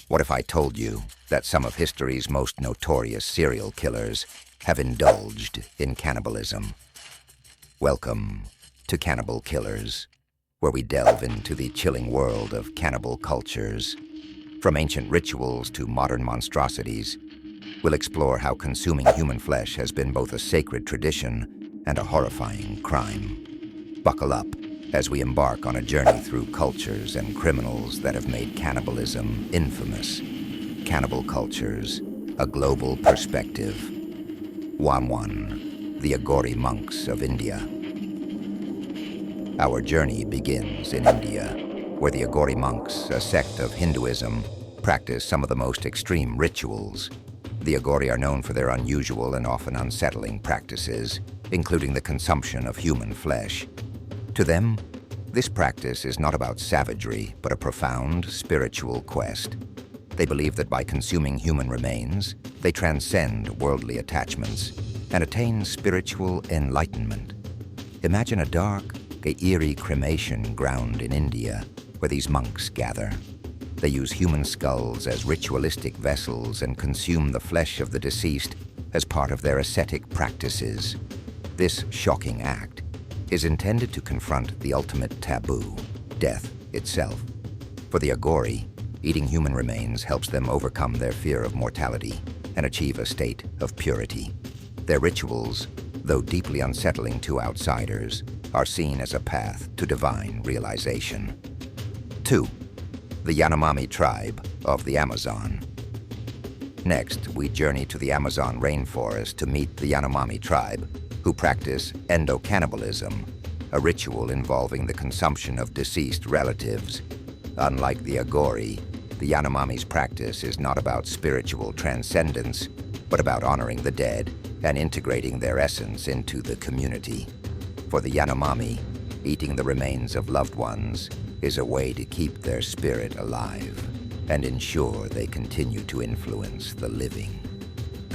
What if I told you that some of history's most notorious serial killers have indulged in cannibalism? Welcome to Cannibal Killers, where we delve into the chilling world of cannibal cultures. From ancient rituals to modern monstrosities, we'll explore how consuming human flesh has been both a sacred tradition and a horrifying crime. Buckle up as we embark on a journey through cultures and criminals that have made cannibalism infamous. Cannibal cultures, a global perspective. 1. The Agori monks of India. Our journey begins in India, where the Agori monks, a sect of Hinduism, practice some of the most extreme rituals. The Agori are known for their unusual and often unsettling practices, including the consumption of human flesh. To them, this practice is not about savagery, but a profound spiritual quest. They believe that by consuming human remains, they transcend worldly attachments and attain spiritual enlightenment. Imagine a dark, eerie cremation ground in India, where these monks gather. They use human skulls as ritualistic vessels and consume the flesh of the deceased as part of their ascetic practices. This shocking act is intended to confront the ultimate taboo, death itself. For the Agori, eating human remains helps them overcome their fear of mortality and achieve a state of purity. Their rituals, though deeply unsettling to outsiders, are seen as a path to divine realization. 2. The Yanomami tribe of the Amazon. Next, we journey to the Amazon rainforest to meet the Yanomami tribe, who practice endocannibalism, a ritual involving the consumption of deceased relatives. Unlike the Agori, the Yanomami's practice is not about spiritual transcendence, but about honoring the dead and integrating their essence into the community. For the Yanomami, eating the remains of loved ones is a way to keep their spirit alive and ensure they continue to influence the living.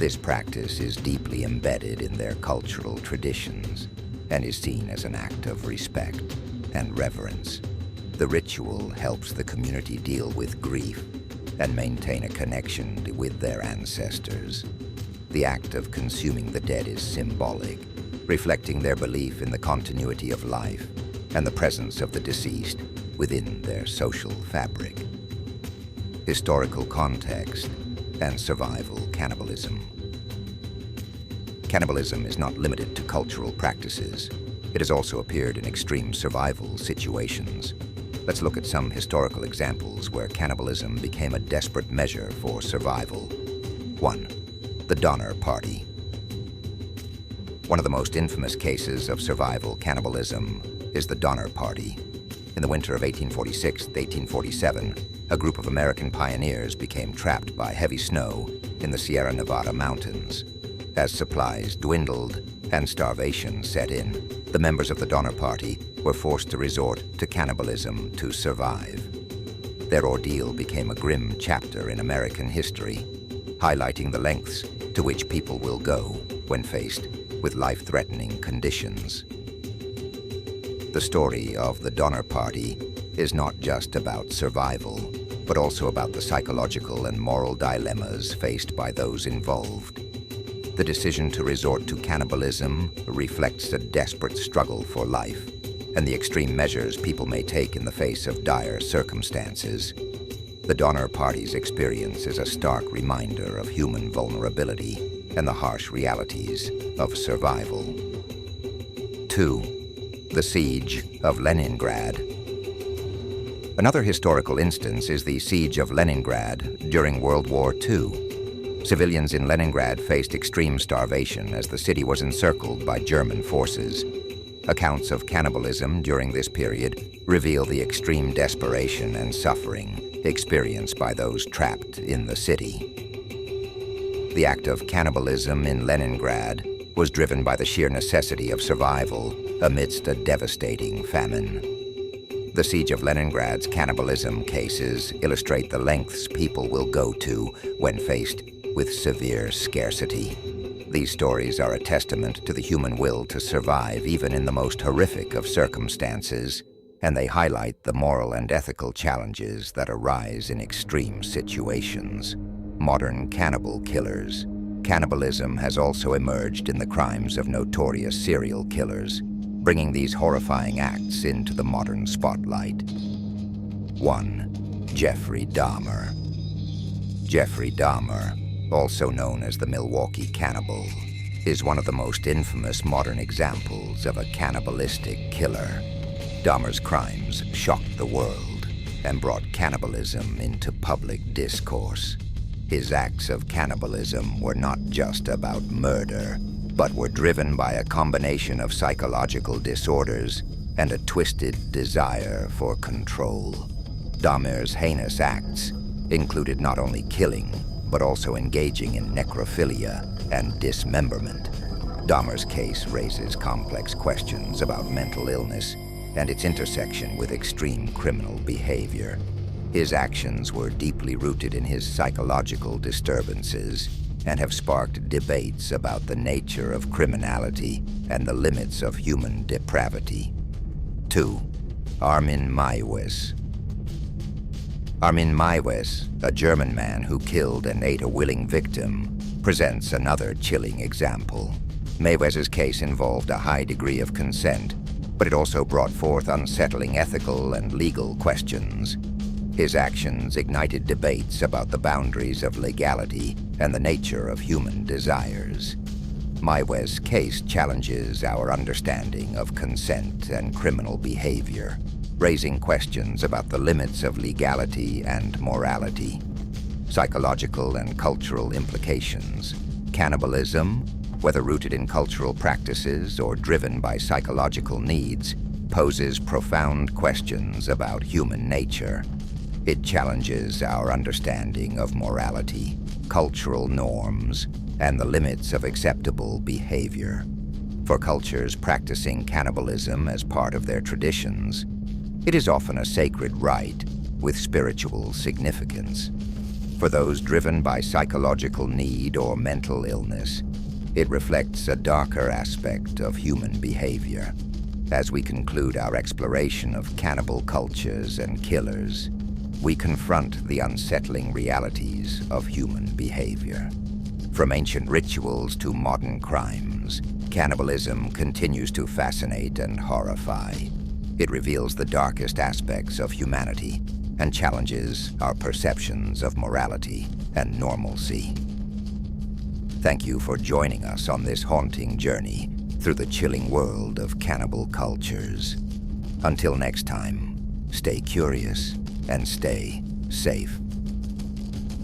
This practice is deeply embedded in their cultural traditions and is seen as an act of respect and reverence. The ritual helps the community deal with grief and maintain a connection with their ancestors. The act of consuming the dead is symbolic, reflecting their belief in the continuity of life and the presence of the deceased within their social fabric. Historical context and survival cannibalism. Cannibalism is not limited to cultural practices. It has also appeared in extreme survival situations. Let's look at some historical examples where cannibalism became a desperate measure for survival. 1. The Donner Party. One of the most infamous cases of survival cannibalism is the Donner Party. In the winter of 1846 to 1847, a group of American pioneers became trapped by heavy snow in the Sierra Nevada mountains. As supplies dwindled and starvation set in, the members of the Donner Party were forced to resort to cannibalism to survive. Their ordeal became a grim chapter in American history, highlighting the lengths to which people will go when faced with life-threatening conditions. The story of the Donner Party is not just about survival, but also about the psychological and moral dilemmas faced by those involved. The decision to resort to cannibalism reflects a desperate struggle for life and the extreme measures people may take in the face of dire circumstances. The Donner Party's experience is a stark reminder of human vulnerability and the harsh realities of survival. 2. The Siege of Leningrad. Another historical instance is the Siege of Leningrad during World War II. Civilians in Leningrad faced extreme starvation as the city was encircled by German forces. Accounts of cannibalism during this period reveal the extreme desperation and suffering experienced by those trapped in the city. The act of cannibalism in Leningrad was driven by the sheer necessity of survival amidst a devastating famine. The Siege of Leningrad's cannibalism cases illustrate the lengths people will go to when faced with severe scarcity. These stories are a testament to the human will to survive even in the most horrific of circumstances and they highlight the moral and ethical challenges that arise in extreme situations. Modern cannibal killers. Cannibalism has also emerged in the crimes of notorious serial killers, bringing these horrifying acts into the modern spotlight. 1. Jeffrey Dahmer. Jeffrey Dahmer, also known as the Milwaukee Cannibal, is one of the most infamous modern examples of a cannibalistic killer. Dahmer's crimes shocked the world and brought cannibalism into public discourse. His acts of cannibalism were not just about murder, but were driven by a combination of psychological disorders and a twisted desire for control. Dahmer's heinous acts included not only killing, but also engaging in necrophilia and dismemberment. Dahmer's case raises complex questions about mental illness and its intersection with extreme criminal behavior. His actions were deeply rooted in his psychological disturbances and have sparked debates about the nature of criminality and the limits of human depravity. 2. Armin Meiwes. Armin Meiwes, a German man who killed and ate a willing victim, presents another chilling example. Meiwes's case involved a high degree of consent, but it also brought forth unsettling ethical and legal questions. His actions ignited debates about the boundaries of legality and the nature of human desires. Meiwes's case challenges our understanding of consent and criminal behavior, raising questions about the limits of legality and morality. Psychological and cultural implications. Cannibalism, whether rooted in cultural practices or driven by psychological needs, poses profound questions about human nature. It challenges our understanding of morality, cultural norms, and the limits of acceptable behavior. For cultures practicing cannibalism as part of their traditions, it is often a sacred rite with spiritual significance. For those driven by psychological need or mental illness, it reflects a darker aspect of human behavior. As we conclude our exploration of cannibal cultures and killers, we confront the unsettling realities of human behavior. From ancient rituals to modern crimes, cannibalism continues to fascinate and horrify. It reveals the darkest aspects of humanity and challenges our perceptions of morality and normalcy. Thank you for joining us on this haunting journey through the chilling world of cannibal cultures. Until next time, stay curious and stay safe.